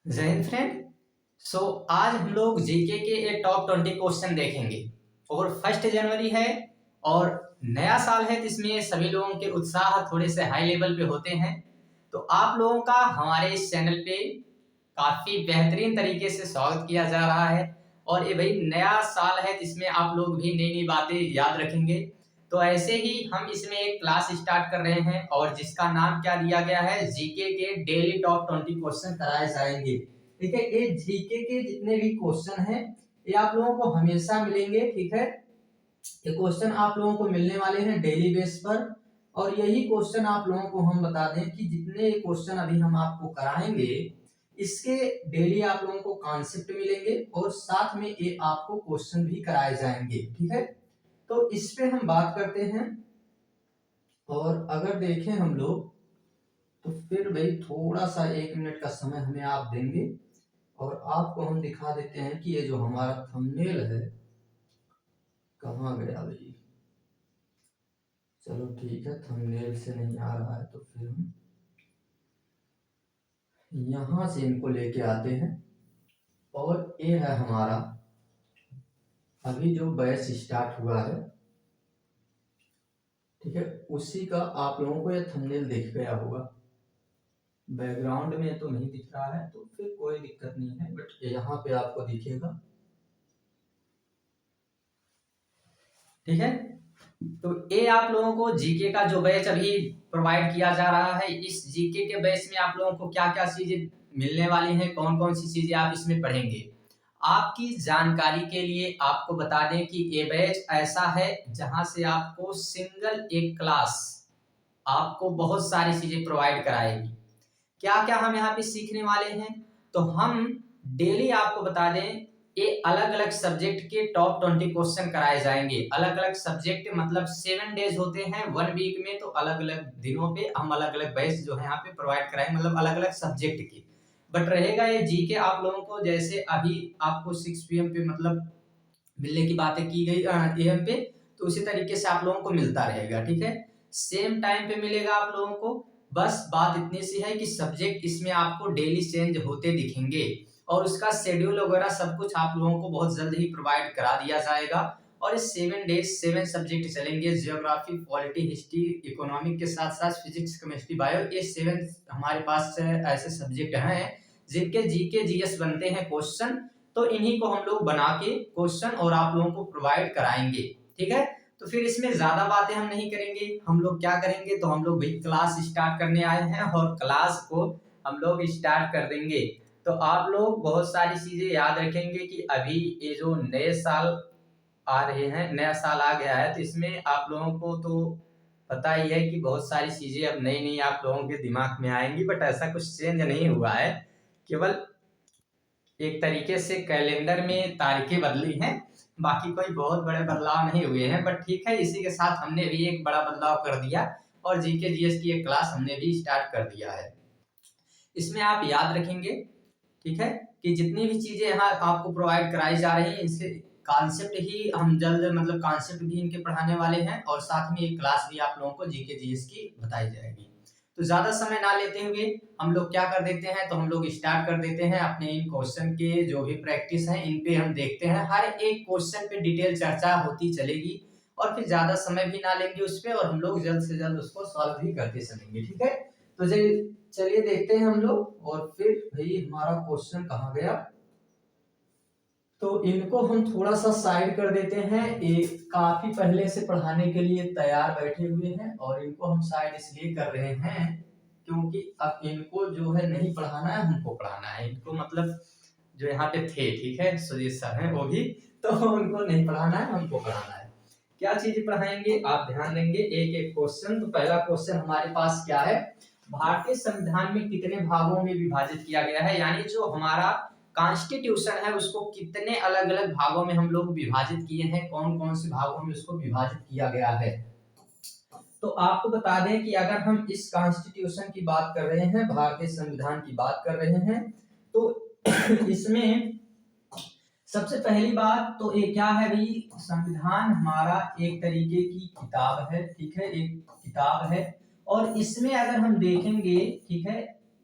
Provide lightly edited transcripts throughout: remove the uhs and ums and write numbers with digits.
जय हिंद फ्रेंड। सो आज हम लोग जीके के एक टॉप 20 क्वेश्चन देखेंगे। और 1 जनवरी है और नया साल है, तो इसमें सभी लोगों के उत्साह थोड़े से हाई लेवल पे होते हैं। तो आप लोगों का हमारे इस चैनल पे काफी बेहतरीन तरीके से स्वागत किया जा रहा है। और ये भाई नया साल है, तो इसमें आप लोग भी नई नई बातें याद रखेंगे। तो ऐसे ही हम इसमें एक क्लास स्टार्ट कर रहे हैं और जिसका नाम क्या दिया गया है, जीके के डेली टॉप 20 क्वेश्चन कराए जाएंगे। ठीक है, ये जीके के जितने भी क्वेश्चन हैं ये आप लोगों को हमेशा मिलेंगे। ठीक है, ये क्वेश्चन आप लोगों को मिलने वाले हैं डेली बेस पर। और यही क्वेश्चन आप लोगों को हम बता दें कि जितने क्वेश्चन अभी हम आपको कराएंगे इसके डेली आप लोगों को कॉन्सेप्ट मिलेंगे और साथ में ये आपको क्वेश्चन भी कराए जाएंगे। ठीक है, तो इस पे हम बात करते हैं। और अगर देखें हम लोग तो फिर भाई थोड़ा सा 1 मिनट का समय हमें आप देंगे और आपको हम दिखा देते हैं कि ये जो हमारा थंबनेल है कहाँ गया भाई। चलो ठीक है, थंबनेल से नहीं आ रहा है तो फिर हम यहां से इनको लेके आते हैं। और ये है हमारा अभी जो बैच स्टार्ट हुआ है। ठीक है, उसी का आप लोगों को ये थंबनेल दिख गया होगा। बैकग्राउंड में तो नहीं दिख रहा है तो फिर कोई दिक्कत नहीं है, बट यहाँ पे आपको दिखेगा। ठीक है, तो ये आप लोगों को जीके का जो बैच अभी प्रोवाइड किया जा रहा है, इस जीके के बैच में आप लोगों को क्या क्या चीजें मिलने वाली हैं, कौन कौन सी चीजें आप इसमें पढ़ेंगे। आपकी जानकारी के लिए आपको बता दें कि ये बैच ऐसा है जहां से आपको सिंगल एक क्लास आपको बहुत सारी चीजें प्रोवाइड कराएगी। क्या क्या हम यहाँ पे सीखने वाले हैं, तो हम डेली आपको बता दें ये अलग अलग सब्जेक्ट के टॉप 20 क्वेश्चन कराए जाएंगे। अलग अलग सब्जेक्ट मतलब 7 डेज होते हैं 1 वीक में, तो अलग अलग दिनों पे हम अलग अलग बैच जो है यहाँ पे प्रोवाइड कराएंगे, मतलब अलग अलग सब्जेक्ट की। बट रहेगा ये जीके आप लोगों को जैसे अभी आपको 6 PM पे मतलब मिलने की बातें की गई AM पे, तो उसी तरीके से आप लोगों को मिलता रहेगा। ठीक है, सेम टाइम पे मिलेगा आप लोगों को। बस बात इतनी सी है कि सब्जेक्ट इसमें आपको डेली चेंज होते दिखेंगे और उसका शेड्यूल वगैरह सब कुछ आप लोगों को बहुत जल्द ही प्रोवाइड करा दिया जाएगा। और इस 7 डेज 7 सब्जेक्ट चलेंगे, जियोग्राफी, पॉलिटी, हिस्ट्री, इकोनॉमिक के साथ साथ फिजिक्स, केमिस्ट्री, बायो। ये 7 हमारे पास ऐसे सब्जेक्ट हैं जिनके जीके जीएस बनते हैं क्वेश्चन। तो इन्हीं को हम लोग बना के क्वेश्चन और आप लोगों को प्रोवाइड कराएंगे। ठीक है, तो फिर इसमें ज्यादा बातें हम नहीं करेंगे। हम लोग क्या करेंगे, तो हम लोग भाई क्लास स्टार्ट करने आए हैं और क्लास को हम लोग स्टार्ट कर देंगे। तो आप लोग बहुत सारी चीजें याद रखेंगे कि अभी ये जो नए साल आ रहे हैं, नया साल आ गया है, तो इसमें आप लोगों को तो पता ही है कि बहुत सारी चीजें अब नई नई आप लोगों के दिमाग में आएंगी। बट ऐसा कुछ चेंज नहीं हुआ है, केवल एक तरीके से कैलेंडर में तारीखें बदली हैं, बाकी कोई बहुत बड़े बदलाव नहीं हुए हैं। बट ठीक है, इसी के साथ हमने भी एक बड़ा बदलाव कर दिया और जीके जीएस की एक क्लास हमने भी स्टार्ट कर दिया है। इसमें आप याद रखेंगे, ठीक है, कि जितनी भी चीजें यहाँ आपको प्रोवाइड कराई जा रही हैं इसके कॉन्सेप्ट ही हम जल्द मतलब कॉन्सेप्ट भी इनके पढ़ाने वाले हैं और साथ में एक क्लास भी आप लोगों को जीके जीएस की बताई जाएगी। तो ज्यादा समय ना लेते हुए हम लोग क्या कर देते हैं, तो हम लोग स्टार्ट कर देते हैं अपने इन क्वेश्चन के जो भी प्रैक्टिस है इन पे हम देखते हैं। हर एक क्वेश्चन पे डिटेल चर्चा होती चलेगी और फिर ज्यादा समय भी ना लेंगे उस पे और हम लोग जल्द से जल्द उसको सॉल्व भी करते चलेंगे। ठीक है, तो चलिए देखते हैं हम लोग। और फिर भाई हमारा क्वेश्चन कहाँ गया, तो इनको हम थोड़ा सा साइड कर देते हैं। ये काफी पहले से पढ़ाने के लिए तैयार बैठे हुए हैं और इनको हम साइड इसलिए कर रहे हैं क्योंकि अब इनको जो है नहीं पढ़ाना है, हमको पढ़ाना है। इनको मतलब जो यहाँ पे थे, ठीक है, सुजीत सर हैं वो भी, तो उनको नहीं पढ़ाना है, हमको पढ़ाना है। क्या चीज पढ़ाएंगे आप ध्यान देंगे, एक एक क्वेश्चन। तो पहला क्वेश्चन हमारे पास क्या है, भारतीय संविधान में कितने भागों में विभाजित किया गया है, यानी जो हमारा कॉन्स्टिट्यूशन है उसको कितने अलग अलग भागों में हम लोग विभाजित किए हैं, कौन कौन से भागों में उसको विभाजित किया गया है। तो आपको बता दें कि अगर हम इस कॉन्स्टिट्यूशन की बात कर रहे हैं, भारतीय संविधान की बात कर रहे हैं, तो इसमें सबसे पहली बात तो ये क्या है भाई, संविधान हमारा एक तरीके की किताब है। ठीक है, एक किताब है और इसमें अगर हम देखेंगे, ठीक है,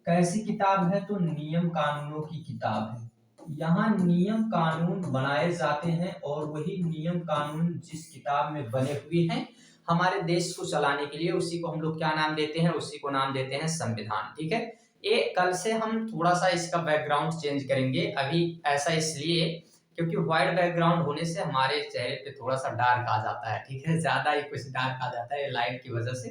कैसी किताब है? तो नियम कानूनों की किताब है। यहाँ नियम कानून बनाए जाते हैं और वही नियम कानून जिस किताब में बने हुए हैं हमारे देश को चलाने के लिए, उसी को हम लोग क्या नाम देते हैं? उसी को नाम देते हैं संविधान। ठीक है, ये कल से हम थोड़ा सा इसका बैकग्राउंड चेंज करेंगे। अभी ऐसा इसलिए क्योंकि व्हाइट बैकग्राउंड होने से हमारे चेहरे पे थोड़ा सा डार्क आ जाता है। ठीक है, ज्यादा ही कुछ डार्क आ जाता है लाइट की वजह से,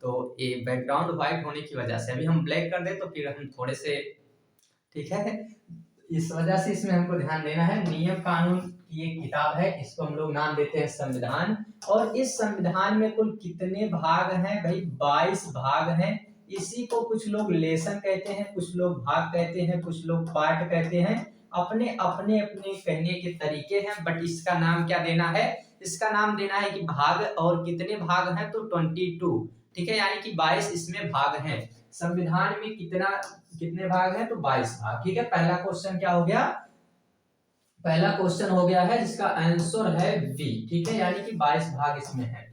तो ये बैकग्राउंड व्हाइट होने की वजह से। अभी हम ब्लैक कर दे तो फिर हम थोड़े से, ठीक है, इस वजह से इसमें हमको ध्यान देना है। नियम कानून की एक किताब है, इसको हम लोग नाम देते हैं संविधान। और इस संविधान में कुल कितने भाग हैं भाई? 22 भाग हैं। इसी को कुछ लोग लेसन कहते हैं, कुछ लोग भाग कहते हैं, कुछ लोग पार्ट कहते हैं। अपने अपने अपने कहने के तरीके हैं, बट इसका नाम क्या देना है? इसका नाम देना है कि भाग। और कितने भाग हैं? तो 22। ठीक है, यानी कि 22 इसमें भाग हैं। संविधान में कितने भाग हैं? तो 22 भाग। ठीक है, पहला क्वेश्चन क्या हो गया? पहला क्वेश्चन हो गया है जिसका आंसर है बी। ठीक है, यानी कि 22 भाग इसमें है।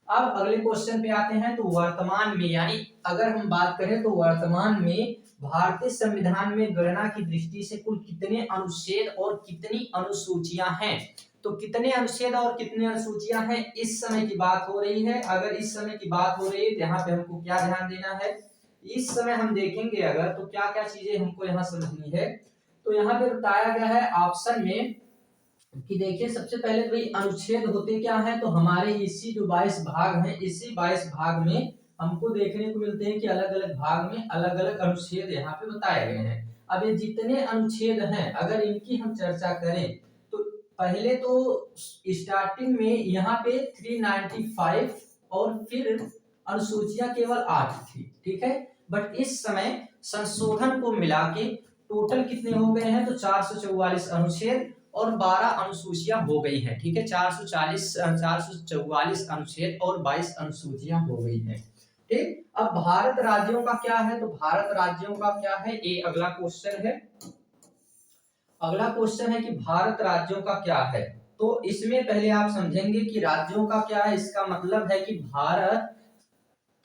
अब अगले क्वेश्चन पे आते हैं। तो वर्तमान में, यानी अगर हम बात करें तो वर्तमान में भारतीय संविधान में गणना की दृष्टि से कुल कितने अनुच्छेद और कितनी अनुसूचियां हैं? तो कितने अनुच्छेद और कितनी अनुसूचियां हैं इस समय की बात हो रही है। अगर इस समय की बात हो रही है तो यहाँ पे हमको क्या ध्यान देना है? इस समय हम देखेंगे अगर, तो क्या क्या चीजें हमको यहाँ समझनी है। तो यहाँ पे बताया गया है ऑप्शन में कि देखिए, सबसे पहले तो भाई अनुच्छेद होते क्या है? तो हमारे इसी जो 22 भाग हैं, इसी 22 भाग में हमको देखने को मिलते हैं कि अलग अलग भाग में अलग अलग अनुच्छेद यहाँ पे बताए गए हैं। अब ये जितने अनुच्छेद हैं, अगर इनकी हम चर्चा करें तो पहले तो स्टार्टिंग में यहाँ पे 395 और फिर अनुसूचियां केवल 8 थी। ठीक है, बट इस समय संशोधन को मिला के टोटल कितने हो गए हैं? तो 444 अनुच्छेद और 12 अनुसूचियां हो गई हैं। ठीक है, 444 अनुच्छेद और 22 अनुसूचियां हो गई हैं। ठीक, अब भारत राज्यों का क्या है? तो भारत राज्यों का क्या है, ये अगला क्वेश्चन है। अगला क्वेश्चन है कि भारत राज्यों का क्या है। तो इसमें पहले आप समझेंगे कि राज्यों का क्या है। इसका मतलब है कि भारत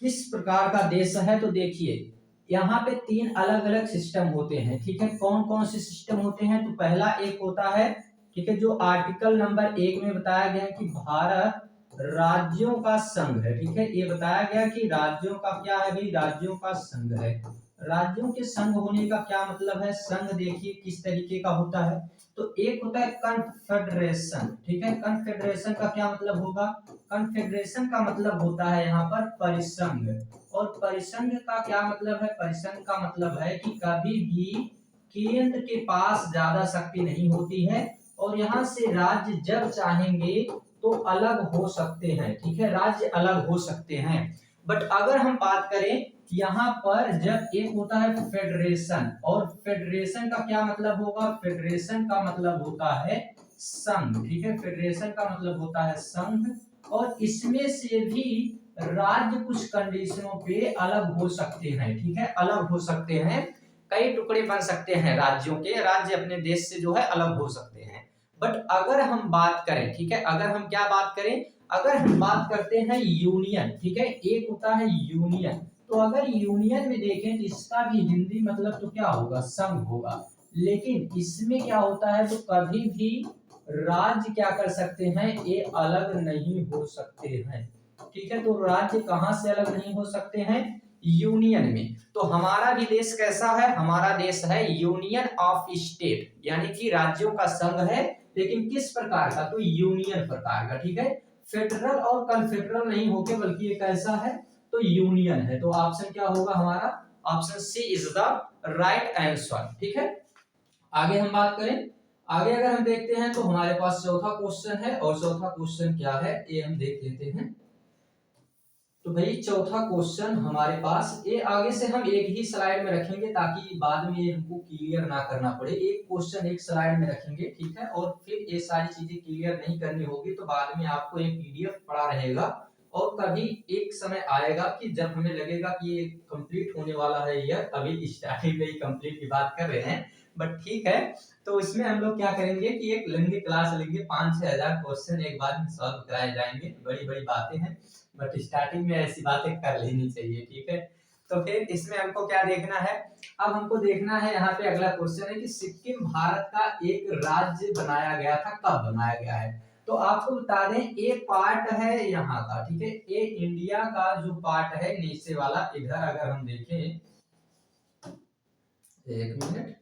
किस प्रकार का देश है। तो देखिए, यहाँ पे 3 अलग अलग सिस्टम होते हैं। ठीक है, कौन कौन से सिस्टम होते हैं? तो पहला एक होता है, ठीक है, जो आर्टिकल नंबर 1 में बताया गया है कि भारत राज्यों का संघ है। ठीक है, ये बताया गया कि राज्यों का क्या है भाई? राज्यों का संघ है। राज्यों के संघ होने का क्या मतलब है? संघ देखिए किस तरीके का होता है। तो एक होता है कन्फेडरेशन। ठीक है, कन्फेडरेशन का क्या मतलब होगा? कन्फेडरेशन का मतलब होता है यहाँ पर परिसंघ। और परिसंघ का क्या मतलब है? परिसंघ का मतलब है कि कभी भी केंद्र के पास ज्यादा शक्ति नहीं होती है और यहाँ से राज्य जब चाहेंगे तो अलग हो सकते हैं। ठीक है, राज्य अलग हो सकते हैं। बट अगर हम बात करें यहाँ पर, जब एक होता है फेडरेशन, और फेडरेशन का क्या मतलब होगा? फेडरेशन का मतलब होता है संघ। ठीक है, फेडरेशन का मतलब होता है संघ। और इसमें से भी राज्य कुछ कंडीशनों पे अलग हो सकते हैं। ठीक है, अलग हो सकते हैं, कई टुकड़े बन सकते हैं राज्यों के। राज्य अपने देश से जो है अलग हो सकते हैं। बट अगर हम बात करें, ठीक है, अगर हम क्या बात करें, अगर हम बात करते हैं यूनियन, ठीक है, एक होता है यूनियन। तो अगर यूनियन में देखें तो इसका भी हिंदी मतलब तो क्या होगा? संघ होगा। लेकिन इसमें क्या होता है? तो कभी भी राज्य क्या कर सकते हैं? ये अलग नहीं हो सकते हैं। ठीक है, तो राज्य कहां से अलग नहीं हो सकते हैं? यूनियन में। तो हमारा भी देश कैसा है? हमारा देश है यूनियन ऑफ स्टेट, यानी कि राज्यों का संघ है, लेकिन किस प्रकार का? तो यूनियन प्रकार का। ठीक है, फेडरल और कन्फेडरल नहीं होके, बल्कि एक ऐसा है तो यूनियन है। तो ऑप्शन क्या होगा हमारा? Option C is the right answer. ठीक है, आगे हम बात करें। आगे अगर हम देखते हैं तो हमारे पास चौथा क्वेश्चन है, और चौथा क्वेश्चन क्या है ये हम देख लेते हैं। तो भाई चौथा क्वेश्चन हमारे पास, ये आगे से हम एक ही स्लाइड में रखेंगे ताकि बाद में ये हमको क्लियर ना करना पड़े। एक क्वेश्चन एक स्लाइड में रखेंगे, ठीक है, और फिर ये सारी चीजें क्लियर नहीं करनी होगी तो बाद में आपको एक पीडीएफ पड़ा रहेगा। और कभी एक समय आएगा कि जब हमें लगेगा कि ये कंप्लीट होने वाला है, यह अभी स्टार्टिंग में ही कंप्लीट की बात कर रहे हैं, बट ठीक है। तो इसमें हम लोग क्या करेंगे कि एक लंबी क्लास लेंगे, 5-6 हजार क्वेश्चन एक बार में सॉल्व कराए जाएंगे। बड़ी बड़ी बातें हैं, बट स्टार्टिंग में ऐसी बातें कर लेनी चाहिए। ठीक है, तो फिर इसमें हमको क्या देखना है, अब हमको देखना है यहाँ पे अगला क्वेश्चन है कि सिक्किम भारत का एक राज्य बनाया गया था, कब बनाया गया है। तो आपको बता दें ए पार्ट है यहाँ का, ठीक है, ए इंडिया का जो पार्ट है नीचे वाला, इधर अगर हम देखें, एक मिनट,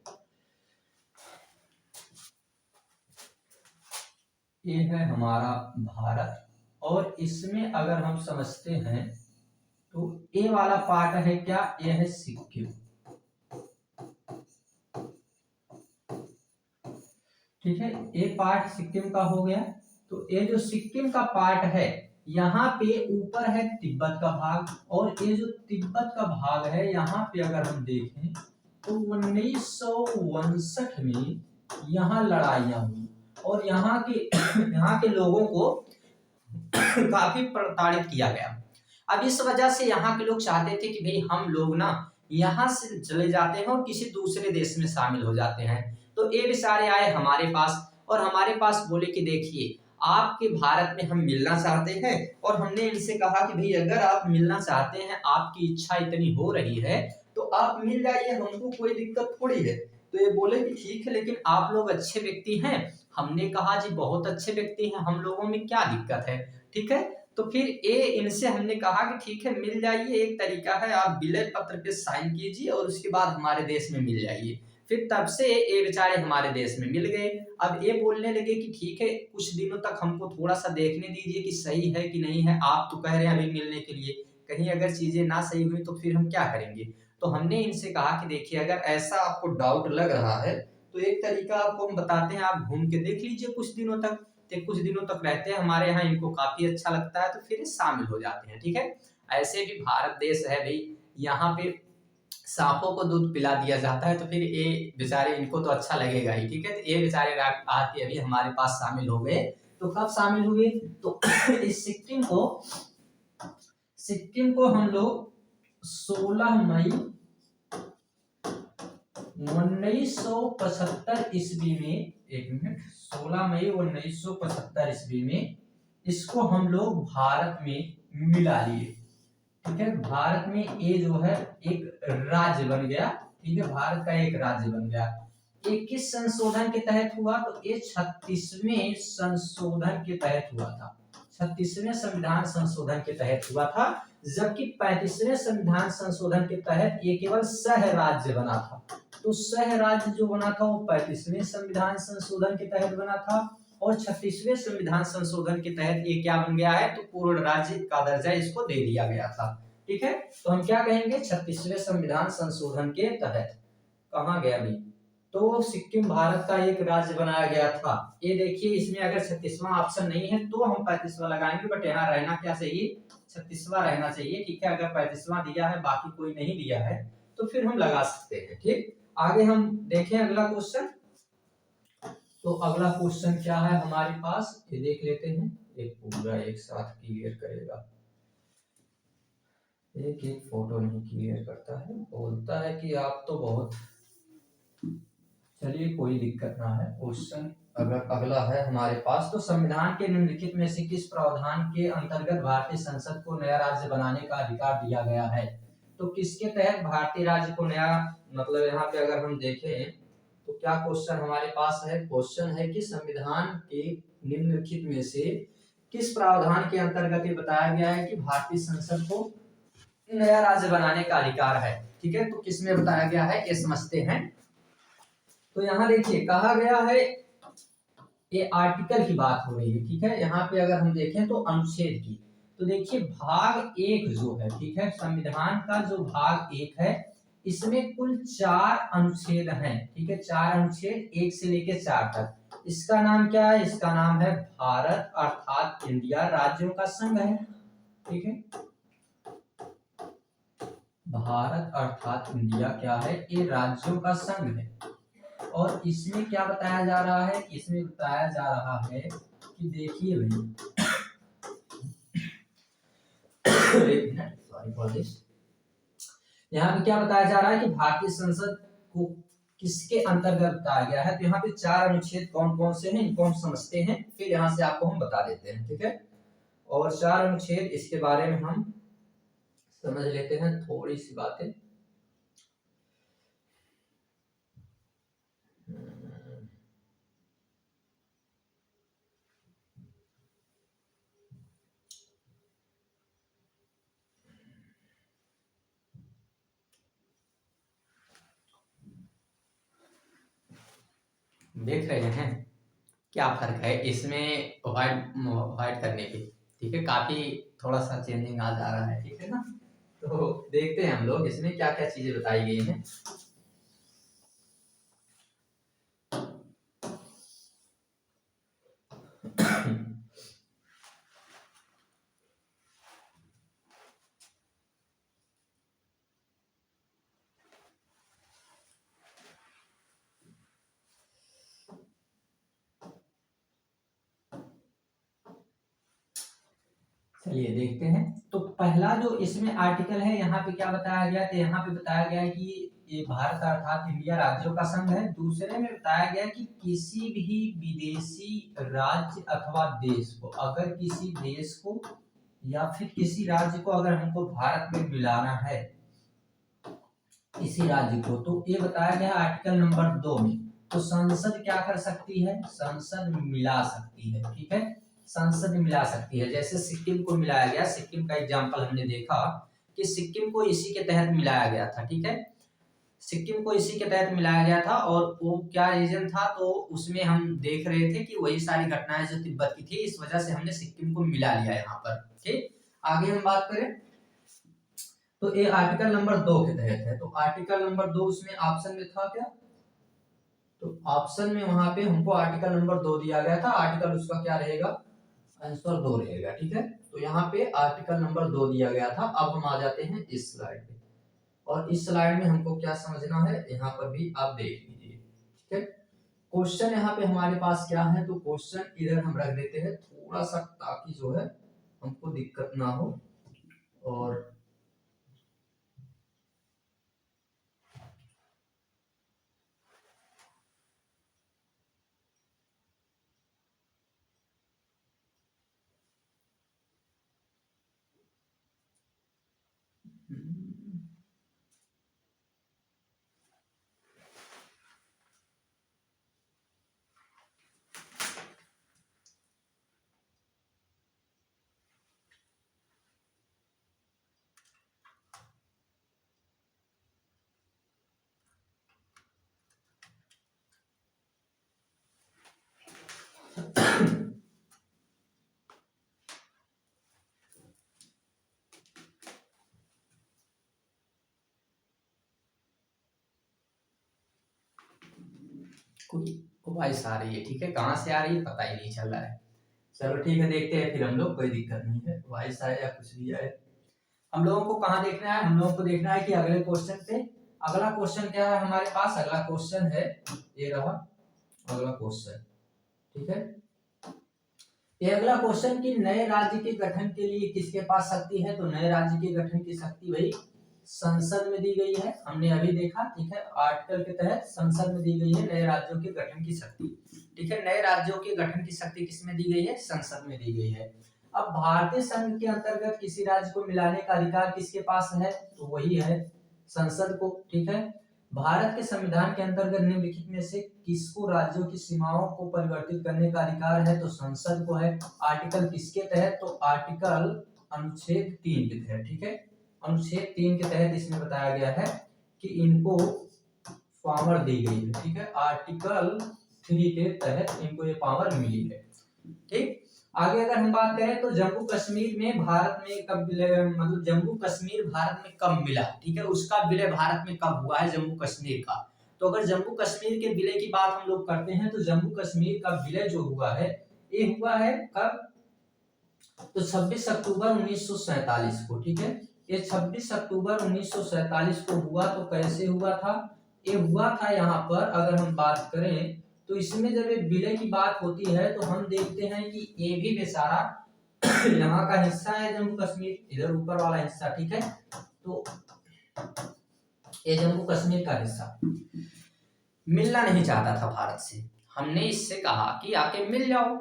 ये है हमारा भारत और इसमें अगर हम समझते हैं तो ए वाला पार्ट है क्या, ये है सिक्किम, ठीक है, ए पार्ट सिक्किम का हो गया। तो ये जो सिक्किम का पार्ट है यहाँ पे ऊपर है तिब्बत का भाग, और ये जो तिब्बत का भाग है यहाँ पे अगर हम देखें तो 1959 में यहाँ लड़ाइयां हुई और यहाँ के लोगों को काफी प्रताड़ित किया गया। अब इस वजह से यहाँ के लोग चाहते थे कि भाई हम लोग ना यहाँ से चले जाते हैं और किसी दूसरे देश में शामिल हो जाते हैं। तो ये बेचारे आए हमारे पास और हमारे पास बोले कि देखिए आपके भारत में हम मिलना चाहते हैं, और हमने इनसे कहा कि भाई अगर आप मिलना चाहते हैं, आपकी इच्छा इतनी हो रही है तो आप मिल जाइए, हमको कोई दिक्कत थोड़ी है। तो ये बोले कि ठीक है, लेकिन आप लोग अच्छे व्यक्ति हैं। हमने कहा जी बहुत अच्छे व्यक्ति हैं, हम लोगों में क्या दिक्कत है, ठीक है। तो फिर इनसे हमने कहा कि ठीक है मिल जाइए, एक तरीका है आप विलय पत्र पे साइन कीजिए और उसके बाद हमारे देश में मिल जाइए। फिर तब से ये बेचारे हमारे देश में मिल गए। अब ये बोलने लगे कि ठीक है कुछ दिनों तक हमको थोड़ा सा देखने दीजिए कि सही है कि नहीं है, आप तो कह रहे हैं अभी मिलने के लिए, कहीं अगर चीजें ना सही हुई तो फिर हम क्या करेंगे। तो हमने इनसे कहा कि देखिए अगर ऐसा आपको डाउट लग रहा है तो एक तरीका आपको हम बताते हैं, आप घूम के देख लीजिए कुछ दिनों तक। कुछ दिनों तक रहते हैं हमारे यहाँ, इनको काफी अच्छा लगता है तो फिर शामिल हो जाते हैं, ठीक है। ऐसे भी भारत देश है भाई, यहाँ पे सांपों को दूध पिला दिया जाता है तो फिर ये बेचारे इनको तो अच्छा लगेगा ही, ठीक है। तो ये बेचारे आके अभी हमारे पास शामिल हो गए। तो कब शामिल हुए, तो इस सिक्किम को हम लोग 16 मई 1975 ईस्वी में, एक मिनट, 16 मई 1975 ईस्वी में इसको हम लोग भारत में मिला लिए, ठीक है। भारत में ये जो है एक राज्य बन गया, ठीक है, भारत का एक राज्य बन गया। ये किस संशोधन के तहत हुआ, तो ये 36वें संशोधन के तहत हुआ था, 36वें संविधान संशोधन के तहत हुआ था। जबकि 35वें संविधान संशोधन के तहत ये केवल सह राज्य बना था। तो सह राज्य जो बना था वो 35वें संविधान संशोधन के तहत बना था, और 36वें संविधान संशोधन के तहत ये क्या बन गया है, तो पूर्ण राज्य का दर्जा इसको दे दिया गया था, ठीक है। तो हम क्या कहेंगे, 36वें संविधान संशोधन के तहत कहा गया भी, तो सिक्किम भारत का एक राज्य बनाया गया था। ये देखिए इसमें अगर 36वां ऑप्शन नहीं है तो हम 35वां लगाएंगे, बट यहाँ रहना क्या चाहिए, 36वां रहना चाहिए, ठीक है। अगर 35वां दिया है बाकी कोई नहीं दिया है तो फिर हम लगा सकते हैं, ठीक। आगे हम देखें अगला क्वेश्चन। तो अगला क्वेश्चन क्या है हमारे पास, ये देख लेते हैं, एक पूरा एक साथ क्लियर करेगा, एक एक फोटो नहीं क्लियर करता है, बोलता है कि आप तो बहुत, चलिए कोई दिक्कत ना है। क्वेश्चन अगर अगला है हमारे पास, तो संविधान के निम्नलिखित में से किस प्रावधान के अंतर्गत भारतीय संसद को नया राज्य बनाने का अधिकार दिया गया है। तो किसके तहत भारतीय राज्य को नया, मतलब यहाँ पे अगर हम देखें तो क्या क्वेश्चन हमारे पास है, क्वेश्चन है कि संविधान के निम्नलिखित में से किस प्रावधान के अंतर्गत ये बताया गया है कि भारतीय संसद को नया राज्य बनाने का अधिकार है, ठीक है। तो किसमें बताया गया है ये समझते हैं। तो यहाँ देखिए कहा गया है, ये आर्टिकल की बात हो रही है, ठीक है। यहाँ पे अगर हम देखें तो अनुच्छेद की, तो देखिए भाग 1 जो है, ठीक है, संविधान का जो भाग 1 है इसमें कुल 4 अनुच्छेद हैं, ठीक है, 4 अनुच्छेद 1 से लेकर 4 तक। इसका नाम क्या है, इसका नाम है भारत अर्थात इंडिया राज्यों का संघ है, ठीक है। भारत अर्थात इंडिया क्या है, ये राज्यों का संघ है। और इसमें क्या बताया जा रहा है, इसमें बताया जा रहा है कि देखिए भाई सॉरी फॉर दिस, यहाँ पे क्या बताया जा रहा है कि भारतीय संसद को किसके अंतर्गत बताया गया है। तो यहाँ पे 4 अनुच्छेद कौन कौन से हैं इनको हम समझते हैं, फिर यहाँ से आपको हम बता देते हैं, ठीक है। और 4 अनुच्छेद इसके बारे में हम समझ लेते हैं थोड़ी सी बातें। देख रहे हैं क्या फर्क है इसमें व्हाइट करने के, ठीक है, काफी थोड़ा सा चेंजिंग आ जा रहा है, ठीक है ना। तो देखते हैं हम लोग इसमें क्या क्या चीजें बताई गई हैं। चलिए देखते हैं। तो पहला जो इसमें आर्टिकल है यहाँ पे क्या बताया गया, तो यहाँ पे बताया गया है कि ये भारत अर्थात इंडिया राज्यों का संघ है। दूसरे में बताया गया कि किसी भी विदेशी राज्य अथवा देश को, अगर किसी देश को या फिर किसी राज्य को अगर हमको भारत में मिलाना है किसी राज्य को, तो ये बताया गया आर्टिकल नंबर 2 में। तो संसद क्या कर सकती है, संसद मिला सकती है, ठीक है, संसद मिला सकती है। जैसे सिक्किम को मिलाया गया, सिक्किम का एग्जांपल हमने देखा कि सिक्किम को इसी के तहत मिलाया गया था, ठीक है, सिक्किम को इसी के तहत मिलाया गया था। और वो क्या रीजन था, तो उसमें हम देख रहे थे कि वही सारी घटनाएं जो तिब्बत की थी, इस वजह से हमने सिक्किम को मिला लिया यहाँ पर। ठीक, आगे हम बात करें तो ये आर्टिकल नंबर 2 के तहत है। तो आर्टिकल नंबर 2 उसमें ऑप्शन में था क्या, तो ऑप्शन में वहां पे हमको आर्टिकल नंबर 2 दिया गया था। आर्टिकल उसका क्या रहेगा, आंसर 2 रहेगा, ठीक है। तो यहाँ पे आर्टिकल नंबर 2 दिया गया था। अब हम आ जाते हैं इस स्लाइड पे, और इस स्लाइड में हमको क्या समझना है, यहाँ पर भी आप देख लीजिए, ठीक है। क्वेश्चन यहाँ पे हमारे पास क्या है, तो क्वेश्चन इधर हम रख देते हैं थोड़ा सा, ताकि जो है हमको दिक्कत ना हो। और कोई वॉइस आ रही है, ठीक है, कहाँ से आ रही है पता ही नहीं चल रहा है। चलो ठीक है, देखते हैं फिर हम लोग, कोई दिक्कत नहीं है, वॉइस आए या कुछ भी आए। हम लोगों को कहाँ देखना है, हम लोगों को देखना है कि अगले क्वेश्चन पे। अगला क्वेश्चन क्या है हमारे पास, अगला क्वेश्चन है ये रहा अगला क्वेश्चन, ठीक है। ये अगला क्वेश्चन कि नए राज्य के गठन के लिए किसके पास शक्ति है, तो नए राज्य के गठन की शक्ति भाई संसद में दी गई है, हमने अभी देखा, ठीक है। आर्टिकल के तहत संसद में दी गई है नए राज्यों के गठन की शक्ति, ठीक है। नए राज्यों के गठन की शक्ति किसमें दी गई है, संसद में दी गई है। अब भारतीय संघ के अंतर्गत किसी राज्य को मिलाने का अधिकार किसके पास है, तो वही है संसद को, ठीक है। भारत के संविधान के अंतर्गत निम्नलिखित में से किसको राज्यों की सीमाओं को परिवर्तित करने का अधिकार है, तो संसद को है। आर्टिकल किसके तहत, तो आर्टिकल अनुच्छेद 3 के तहत, ठीक है। अनुच्छेद 3 के तहत इसमें बताया गया है कि इनको पावर दी गई है, ठीक है। आर्टिकल 3 के तहत इनको ये पावर मिली है, ठीक। आगे अगर हम बात करें तो जम्मू कश्मीर में भारत में कब विलय, मतलब जम्मू कश्मीर भारत में कब मिला, ठीक है, उसका विलय भारत में कब हुआ है जम्मू कश्मीर का। तो अगर जम्मू कश्मीर के विलय की बात हम लोग करते हैं, तो जम्मू कश्मीर का विलय जो हुआ है ये हुआ है कब, तो 26 अक्टूबर 1947 को, ठीक है। ये 26 अक्टूबर 1947 को हुआ। तो कैसे हुआ था, ये हुआ था यहाँ पर अगर हम बात करें तो इसमें जब ये विलय की बात होती है तो हम देखते हैं कि ये भी बेचारा यहाँ का हिस्सा है जम्मू कश्मीर, इधर ऊपर वाला हिस्सा, ठीक है। तो ये जम्मू कश्मीर का हिस्सा मिलना नहीं चाहता था भारत से। हमने इससे कहा कि आके मिल जाओ,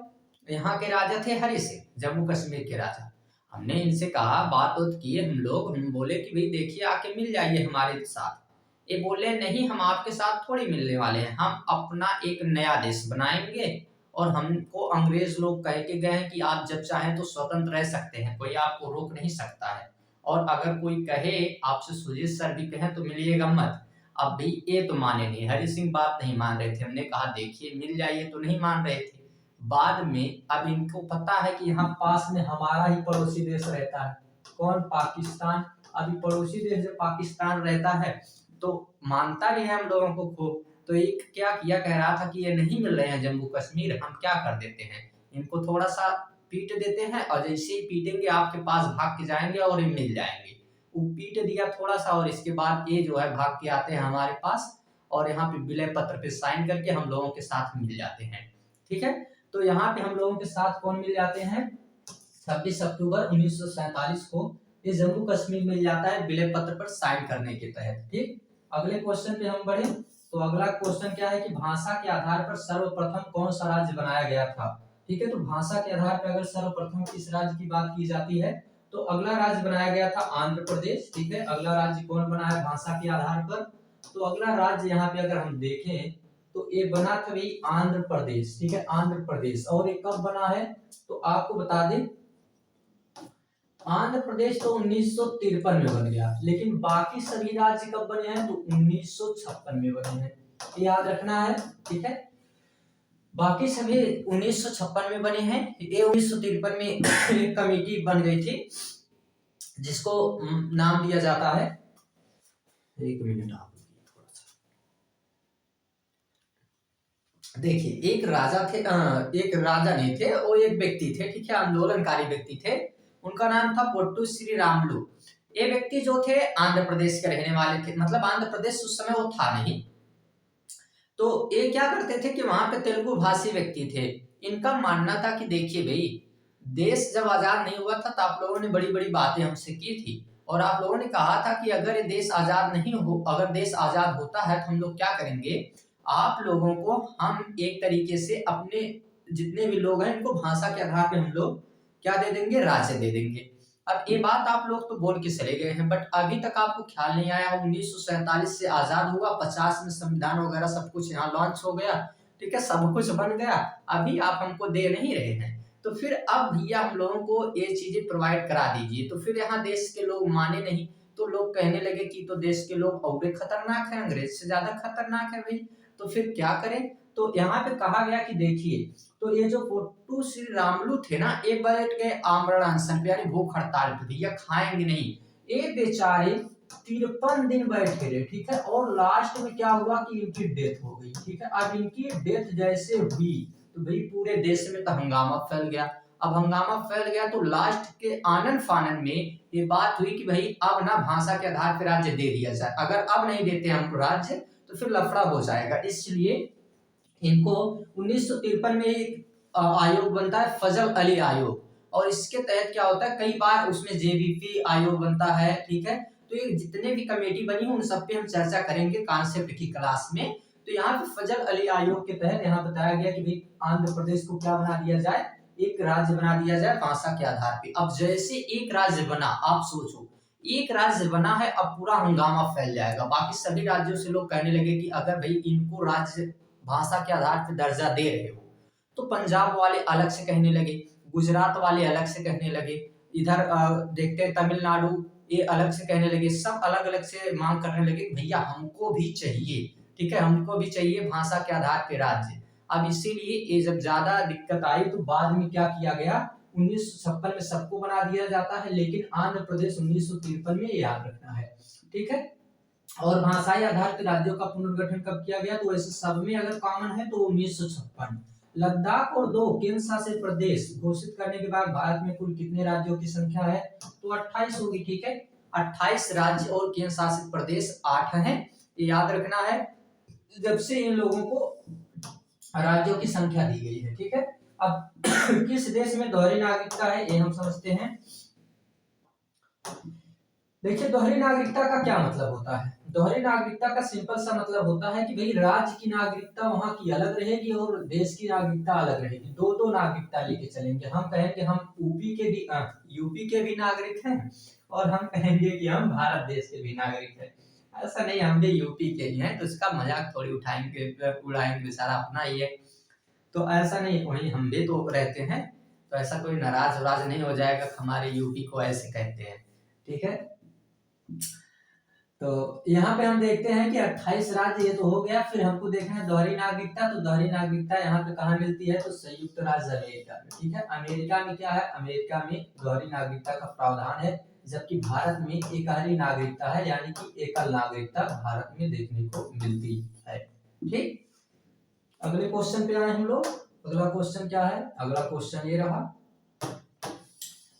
यहाँ के राजा थे हरि सिंह, जम्मू कश्मीर के राजा। हमने इनसे कहा, बात उत किए हम लोग, हम बोले कि भाई देखिए आके मिल जाइए हमारे साथ। ये बोले नहीं, हम आपके साथ थोड़ी मिलने वाले हैं, हम अपना एक नया देश बनाएंगे और हमको अंग्रेज लोग कह के गए हैं कि आप जब चाहें तो स्वतंत्र रह सकते हैं, कोई आपको रोक नहीं सकता है। और अगर कोई कहे आपसे, सुजीत सर भी कहें तो मिलिएगा मत। अब भी ये तो माने नहीं, हरि सिंह बात नहीं मान रहे थे। हमने कहा देखिए मिल जाइए, तो नहीं मान रहे थे। बाद में अब इनको पता है कि यहाँ पास में हमारा ही पड़ोसी देश रहता है, कौन? पाकिस्तान। अभी पड़ोसी देश जब पाकिस्तान रहता है तो मानता भी है हम लोगों को खूब। तो एक क्या किया, कह रहा था कि ये नहीं मिल रहे हैं जम्मू कश्मीर, हम क्या कर देते हैं, इनको थोड़ा सा पीट देते हैं और जैसे ही पीटेंगे आपके पास भाग के जाएंगे और ये मिल जाएंगे। वो पीट दिया थोड़ा सा और इसके बाद ये जो है भाग के आते हैं हमारे पास और यहाँ पे विलय पत्र पे साइन करके हम लोगों के साथ मिल जाते हैं। ठीक है, तो यहाँ पे हम लोगों के साथ कौन मिल जाते हैं? 26 अक्टूबर 1947 को ये जम्मू कश्मीर मिल जाता है विलय पत्र पर साइन करने के तहत। ठीक, अगले क्वेश्चन पे हम बढ़े तो अगला क्वेश्चन क्या है कि भाषा के आधार पर सर्वप्रथम कौन सा राज्य बनाया गया था? ठीक है, तो भाषा के आधार पर अगर सर्वप्रथम किस राज्य की बात की जाती है तो अगला राज्य बनाया गया था आंध्र प्रदेश। ठीक है, अगला राज्य कौन बना है भाषा के आधार पर? तो अगला राज्य यहाँ पे अगर हम देखें तो ये बना था भाई आंध्र प्रदेश। ठीक है, आंध्र प्रदेश। और ये कब बना है तो आपको बता दें, आंध्र प्रदेश तो 1953 में बन गया, लेकिन बाकी सभी राज्य कब बने हैं तो 1956 में बने हैं, याद रखना है। ठीक है, बाकी सभी 1956 में बने हैं। ये 1953 में एक कमेटी बन गई थी जिसको नाम दिया जाता है, एक मिनट आप थोड़ा सा देखिए, एक राजा थे, एक राजा नहीं थे, वो एक व्यक्ति थे। ठीक है, आंदोलनकारी व्यक्ति थे, उनका नाम था पोट्टू श्री रामुलु। ये व्यक्ति जो थे आंध्र प्रदेश के रहने वाले थे, मतलब आंध्र प्रदेश उस समय वो था नहीं। तो ये क्या करते थे कि वहां पे तेलुगु भाषी व्यक्ति थे। इनका मानना था कि देखिए भाई, देश जब आजाद नहीं हुआ था तो आप लोगों ने बड़ी बड़ी बातें हमसे की थी और आप लोगों ने कहा था कि अगर ये देश आजाद नहीं हो, अगर देश आजाद होता है तो हम लोग क्या करेंगे, आप लोगों को हम एक तरीके से अपने जितने भी लोग हैं इनको भाषा के आधार पे हम लोग क्या दे देंगे, राज्य दे देंगे। अब ये बात आप लोग तो बोल के चले गए हैं, बट अभी तक आपको ख्याल नहीं आया। 1947 से आजाद हुआ, 50 में संविधान वगैरह सब कुछ यहाँ लॉन्च हो गया। ठीक है, सब कुछ बन गया, अभी आप हमको दे नहीं रहे हैं। तो फिर अब भैया हम लोगों को ये चीजें प्रोवाइड करा दीजिए। तो फिर यहाँ देश के लोग माने नहीं, तो लोग कहने लगे कि तो देश के लोग और भी खतरनाक है, अंग्रेज से ज्यादा खतरनाक है भाई, तो फिर क्या करें। तो यहाँ पे कहा गया कि देखिए, तो ये जो पोट्टू श्री रामुलु थे ना, ये बैठ गए आमरण अनशन पे, यानी भूख हड़ताल पे, भैया खाएंगे नहीं। ये बेचारे 53 दिन बैठे रहे। ठीक है, और लास्ट में क्या हुआ कि इनकी डेथ हो गई। ठीक है, अब इनकी डेथ जैसे हुई तो भाई पूरे देश में तो हंगामा फैल गया। अब हंगामा फैल गया तो लास्ट के आनन फानन में ये बात हुई कि भाई अब ना भाषा के आधार पर राज्य दे दिया जाए, अगर अब नहीं देते हमको राज्य तो फिर लफड़ा हो जाएगा। इसलिए इनको 1953 में एक आयोग बनता है, फजल अली आयोग, और इसके तहत क्या होता है, कई बार उसमें जेबीपी आयोग बनता है। ठीक है, तो ये जितने भी कमेटी बनी है उन सब पे हम चर्चा करेंगे कॉन्सेप्ट की क्लास में। तो यहाँ पे फजल अली आयोग के तहत यहाँ बताया गया कि भाई आंध्र प्रदेश को क्या बना दिया जाए, एक राज्य बना दिया जाए भाषा के आधार पे। अब जैसे एक राज्य बना, आप सोचो एक राज्य बना है, अब पूरा हंगामा फैल जाएगा। बाकी सभी राज्यों से लोग कहने लगे कि अगर भाई इनको राज्य भाषा के आधार पर दर्जा दे रहे हो, तो पंजाब वाले अलग से कहने लगे, गुजरात वाले अलग से कहने लगे, इधर देखते हैं तमिलनाडु ये अलग से कहने लगे, सब अलग अलग से मांग करने लगे भैया हमको भी चाहिए। ठीक है, हमको भी चाहिए भाषा के आधार पे राज्य। अब इसीलिए ये जब ज्यादा दिक्कत आई तो बाद में क्या किया गया, 1956 में सबको बना दिया जाता है, लेकिन आंध्र प्रदेश 1953 में, याद रखना है। ठीक है, और भाषाई आधार के राज्यों का पुनर्गठन कब किया गया, तो ऐसे सब में अगर कॉमन है तो 1956। लद्दाख और 2 केंद्र शासित प्रदेश घोषित करने के बाद भारत में कुल कितने राज्यों की संख्या है, तो 28 होगी। ठीक है, 28 राज्य और केंद्र शासित प्रदेश 8 हैं, ये याद रखना है जब से इन लोगों को राज्यों की संख्या दी गई है। ठीक है, अब किस देश में दोहरी नागरिकता है ये हम समझते हैं। देखिए दोहरी नागरिकता का क्या मतलब होता है। दोहरी नागरिकता का सिंपल सा मतलब होता है कि भाई राज्य की नागरिकता वहां की अलग रहेगी और देश की नागरिकता अलग रहेगी, दो दो नागरिकता लेके चलेंगे। हम कहेंगे हम यूपी के भी नागरिक हैं और हम कहेंगे कि हम भारत देश के भी नागरिक हैं। ऐसा नहीं, हम भी यूपी के ही हैं तो इसका मजाक थोड़ी उड़ाएंगे, बेचारा अपना ही है। तो ऐसा नहीं, वहीं हम भी तो रहते हैं, तो ऐसा कोई नाराज वराज नहीं हो जाएगा हमारे यूपी को ऐसे कहते हैं। ठीक है, तो यहाँ पे हम देखते हैं कि 28 राज्य ये तो हो गया। फिर हमको देखना है दोहरी नागरिकता। तो दोहरी नागरिकता यहाँ पे कहाँ मिलती है, तो संयुक्त राज्य अमेरिका में। ठीक है, अमेरिका में क्या है, अमेरिका में दोहरी नागरिकता का प्रावधान है, जबकि भारत में एकहरी नागरिकता है, यानी कि एकल नागरिकता भारत में देखने को मिलती है। ठीक, अगले क्वेश्चन पे आए हम लोग। अगला क्वेश्चन क्या है, अगला क्वेश्चन ये रहा,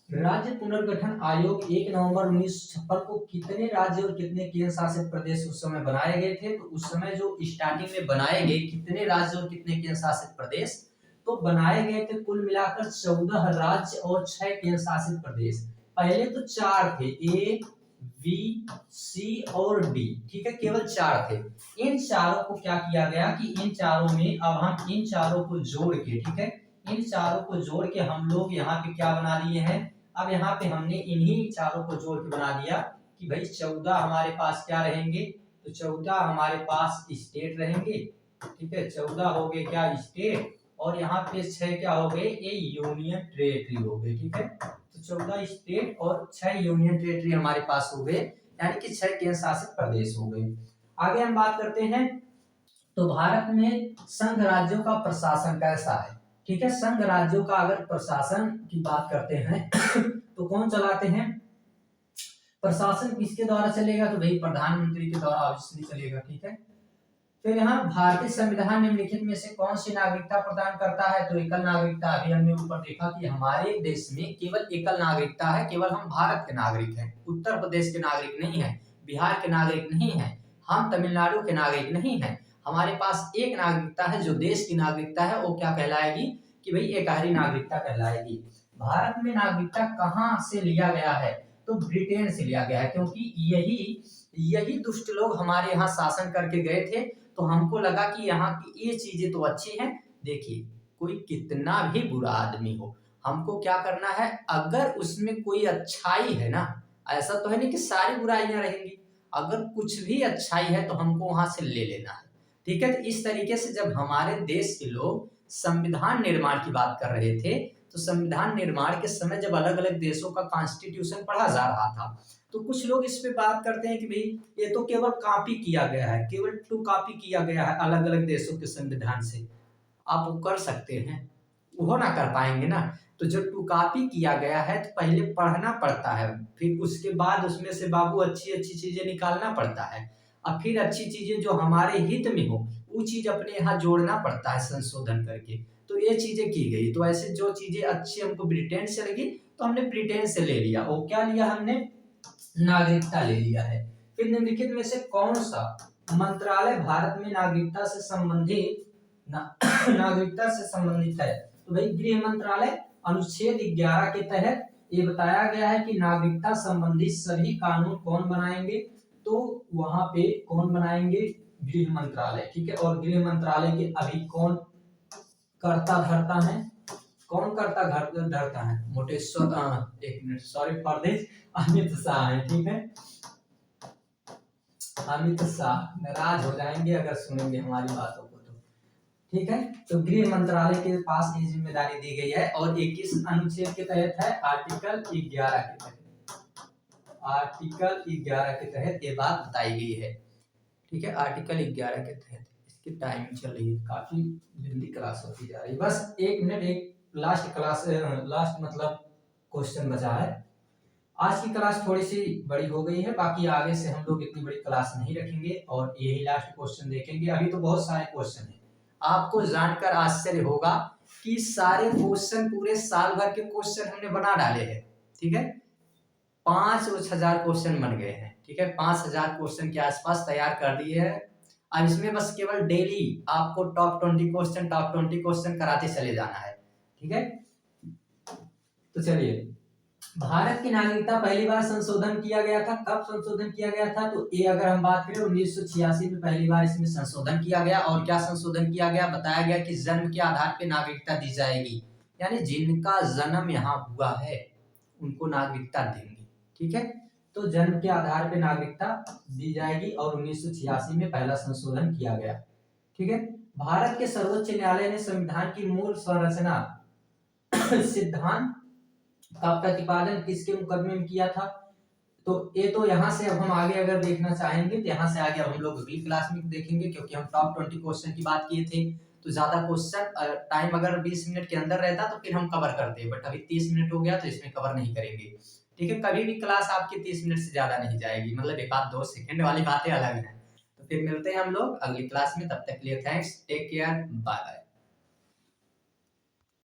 राज्य पुनर्गठन आयोग 1 नवंबर 1956 को कितने राज्य और कितने केंद्र शासित प्रदेश उस समय बनाए गए थे। तो उस समय जो स्टार्टिंग में बनाए गए कितने राज्य और कितने केंद्र शासित प्रदेश, तो बनाए गए थे कुल मिलाकर 14 राज्य और 6 केंद्र शासित प्रदेश। पहले तो 4 थे, ए बी सी और डी। ठीक है, केवल 4 थे। इन चारों को क्या किया गया कि इन चारों में अब हम इन चारों को जोड़ के, ठीक है, इन चारों को जोड़ के हम लोग यहाँ पे क्या बना लिए हैं, अब यहाँ पे हमने इन्हीं चारों को जोड़ के बना दिया कि भाई 14 हमारे पास क्या रहेंगे, तो 14 हमारे पास स्टेट रहेंगे। ठीक है, 14 हो गए क्या स्टेट, और यहाँ पे 6 क्या हो गए, ये यूनियन टेरेटरी हो गए। ठीक है, तो 14 स्टेट और 6 यूनियन टेरेटरी हमारे पास हो गए, यानी कि 6 केंद्र शासित प्रदेश हो गए। आगे हम बात करते हैं, तो भारत में संघ राज्यों का प्रशासन कैसा है। ठीक है, संघ राज्यों का अगर प्रशासन की बात करते हैं तो कौन चलाते हैं, प्रशासन किसके द्वारा चलेगा, तो भाई प्रधानमंत्री के द्वारा ऑब्वियसली चलेगा। ठीक है, फिर यहाँ भारतीय संविधान निम्नलिखित में से कौन सी नागरिकता प्रदान करता है, तो एकल नागरिकता। अभी हमने ऊपर देखा कि हमारे देश में केवल एकल नागरिकता है, केवल हम भारत के नागरिक हैं, उत्तर प्रदेश के नागरिक नहीं है, बिहार के नागरिक नहीं है, हम तमिलनाडु के नागरिक नहीं है। हमारे पास एक नागरिकता है जो देश की नागरिकता है, वो क्या कहलाएगी कि भाई एकहरी नागरिकता कहलाएगी। भारत में नागरिकता कहाँ से लिया गया है, तो ब्रिटेन से लिया गया है, क्योंकि यही दुष्ट लोग हमारे यहाँ शासन करके गए थे, तो हमको लगा कि यहाँ की ये चीजें तो अच्छी हैं। देखिए, कोई कितना भी बुरा आदमी हो, हमको क्या करना है, अगर उसमें कोई अच्छाई है ना, ऐसा तो है नहीं कि सारी बुराइयां रहेंगी, अगर कुछ भी अच्छाई है तो हमको वहां से ले लेना है। ठीक है, तो इस तरीके से जब हमारे देश के लोग संविधान निर्माण की बात कर रहे थे, तो संविधान निर्माण के समय जब अलग अलग देशों का कॉन्स्टिट्यूशन पढ़ा जा रहा था, तो कुछ लोग इस पे बात करते हैं कि भाई ये तो केवल कॉपी किया गया है, केवल टू कॉपी किया गया है अलग अलग देशों के संविधान से। आप वो कर सकते हैं, वो ना कर पाएंगे ना, तो जो टू कॉपी किया गया है तो पहले पढ़ना पड़ता है, फिर उसके बाद उसमें से बाबू अच्छी अच्छी चीजें निकालना पड़ता है, और फिर अच्छी चीजें जो हमारे हित में हो वो चीज अपने यहाँ जोड़ना पड़ता है संशोधन करके। तो ये चीजें की गई, तो ऐसे जो चीजें अच्छी हमको ब्रिटेन से लगी तो हमने ब्रिटेन से ले लिया। वो क्या लिया हमने, नागरिकता ले लिया है। फिर निम्नलिखित में से कौन सा मंत्रालय भारत में नागरिकता से संबंधित नागरिकता से संबंधित है, तो भाई गृह मंत्रालय। अनुच्छेद 11 के तहत ये बताया गया है कि नागरिकता संबंधित सभी कानून कौन बनाएंगे, तो वहां पे कौन बनाएंगे, गृह मंत्रालय। ठीक है, और गृह मंत्रालय के अभी कौन करता धरता है, कौन करता घर धरता है, मोटेश्वर, एक minute sorry for this, Amit Shah है। ठीक है, अमित शाह नाराज हो जाएंगे अगर सुनेंगे हमारी बातों को तो। ठीक है, तो गृह मंत्रालय के पास ये जिम्मेदारी दी गई है, और 21 अनुच्छेद के तहत है, आर्टिकल 11 के तहत, आर्टिकल 11 के तहत ये बात बताई गई है। ठीक है, आर्टिकल 11 के तहत इसकी टाइमिंग चल रही है, काफी जल्दी क्लास होती जा रही है। बस एक मिनट, एक लास्ट मतलब क्वेश्चन बचा है। आज की क्लास थोड़ी सी बड़ी हो गई है, बाकी आगे से हम लोग इतनी बड़ी क्लास नहीं रखेंगे और यही लास्ट क्वेश्चन देखेंगे। अभी तो बहुत सारे क्वेश्चन हैं, आपको जानकर आश्चर्य होगा कि सारे क्वेश्चन पूरे साल भर के क्वेश्चन हमने बना डाले हैं। ठीक है, 5,000 क्वेश्चन बन गए हैं। ठीक है, 5,000 क्वेश्चन के आसपास तैयार कर दिए हैं। अब इसमें बस केवल डेली आपको टॉप 20 क्वेश्चन कराते चले जाना है। ठीक है, तो चलिए भारत की नागरिकता पहली बार संशोधन किया गया था, कब संशोधन किया गया था? तो ये अगर हम बात करें 1986 में पहली बार इसमें संशोधन किया गया। और क्या संशोधन किया गया? बताया गया कि जन्म के आधार पर नागरिकता दी जाएगी, यानी जिनका जन्म यहाँ हुआ है उनको नागरिकता देंगे। ठीक है, तो जन्म के आधार पर नागरिकता दी जाएगी और 1986 में पहला संशोधन किया गया। ठीक है, भारत के सर्वोच्च न्यायालय ने संविधान की मूल संरचना सिद्धांत का प्रतिपादन किसके मुकदमे में किया था? तो ये तो यहाँ से अब हम आगे अगर देखना चाहेंगे तो यहाँ से आगे अब हम लोग अगली क्लास में देखेंगे, क्योंकि हम टॉप 20 क्वेश्चन की बात किए थे। तो ज्यादा क्वेश्चन टाइम अगर 20 मिनट के अंदर रहता तो फिर हम कवर करते, बट अभी 30 मिनट हो गया तो इसमें कवर नहीं करेंगे। ठीक है, कभी भी क्लास आपकी 30 मिनट से ज्यादा नहीं जाएगी, मतलब एक आध 2 सेकंड वाली बातें अलग है। तो फिर मिलते हैं हम लोग अगली क्लास में, तब तक के लिए thanks, take care, bye bye.